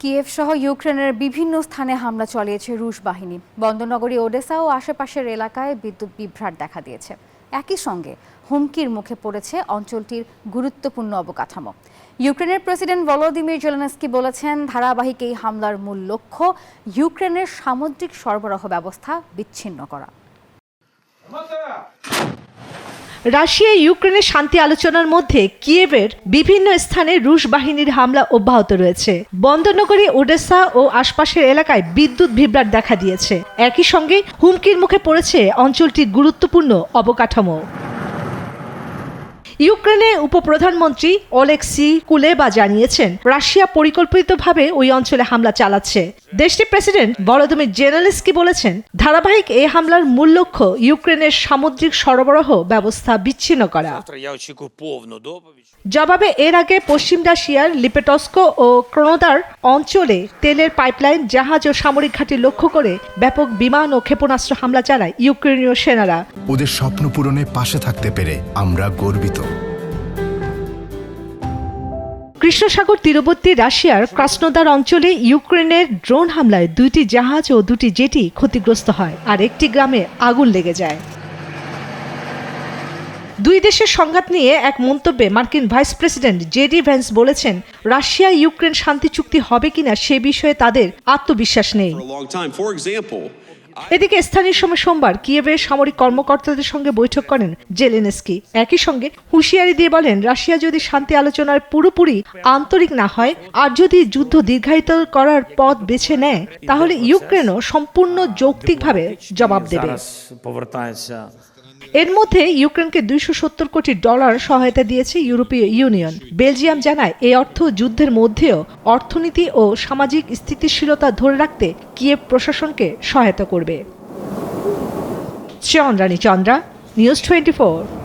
Kyiv সহ ইউক্রেনের বিভিন্ন স্থানে হামলা চালিয়েছে রুশ বাহিনী। বন্দরনগরী ওডেসা ও আশেপাশের এলাকায় বিদ্যুৎ বিভ্রাট দেখা দিয়েছে। একই সঙ্গে হুমকির মুখে পড়েছে অঞ্চলটির গুরুত্বপূর্ণ অবকাঠামো। ইউক্রেনের প্রেসিডেন্ট ভলোদিমির জেলেনস্কি বলেছেন, ধারাবাহিক এই হামলার মূল লক্ষ্য ইউক্রেনের সামুদ্রিক সরবরাহ ব্যবস্থা বিচ্ছিন্ন করা। রাশিয়া ইউক্রেনের শান্তি আলোচনার মধ্যে কিয়েভের বিভিন্ন স্থানে রুশ বাহিনীর হামলা অব্যাহত রয়েছে। বন্দরনগরী ওডেসা ও আশপাশের এলাকায় বিদ্যুৎ বিভ্রাট দেখা দিয়েছে। একই সঙ্গে হুমকির মুখে পড়েছে অঞ্চলটির গুরুত্বপূর্ণ অবকাঠামো। ইউক্রেনের উপপ্রধানমন্ত্রী ওলেক্সি কুলেবা জানিয়েছেন, রাশিয়া পরিকল্পিতভাবে ওই অঞ্চলে হামলা চালাচ্ছে। দেশটির প্রেসিডেন্ট ভলোদিমির জেলেনস্কি বলেছেন, ধারাবাহিক এই হামলার মূল লক্ষ্য ইউক্রেনের সামুদ্রিক সরবরাহ ব্যবস্থা বিচ্ছিন্ন করা। জবাবে এর আগে পশ্চিম রাশিয়ার লিপেটস্ক ও ক্রোনোদার অঞ্চলে তেলের পাইপলাইন, জাহাজ ও সামরিক ঘাঁটি লক্ষ্য করে ব্যাপক বিমান ও ক্ষেপণাস্ত্র হামলা চালায় ইউক্রেনীয় সেনারা। ওদের স্বপ্ন পূরণে পাশে থাকতে পেরে আমরা গর্বিত। কৃষ্ণসাগর তীরবর্তী রাশিয়ার ক্রাসনোদার অঞ্চলে ইউক্রেনের ড্রোন হামলায় 2টি জাহাজ ও 2টি জেটি ক্ষতিগ্রস্ত হয়, আর একটি গ্রামে আগুন লেগে যায়। দুই দেশের সংঘাত নিয়ে এক মন্তব্যে মার্কিন ভাইস প্রেসিডেন্ট জেডি ভ্যান্স বলেছেন, রাশিয়া ইউক্রেন শান্তি চুক্তি হবে কিনা সে বিষয়ে তাদের আত্মবিশ্বাস নেই। এদিকে স্থানীয় সময় সোমবার কিয়েভের সামরিক কর্মকর্তাদের সঙ্গে বৈঠক করেন জেলেনস্কি। একই সঙ্গে হুঁশিয়ারি দিয়ে বলেন, রাশিয়া যদি শান্তি আলোচনার পুরোপুরি আন্তরিক না হয় আর যদি যুদ্ধ দীর্ঘায়িত করার পথ বেছে নেয়, তাহলে ইউক্রেনও সম্পূর্ণ যৌক্তিকভাবে জবাব দেবে। এর মধ্যে ইউক্রেনকে $270 কোটি সহায়তা দিয়েছে ইউরোপীয় ইউনিয়ন। বেলজিয়াম জানায়, এই অর্থ যুদ্ধের মধ্যেও অর্থনীতি ও সামাজিক স্থিতিশীলতা ধরে রাখতে কিয়েভ প্রশাসনকে সহায়তা করবে। চন্দ্রানী চন্দ্রা, নিউজ 24।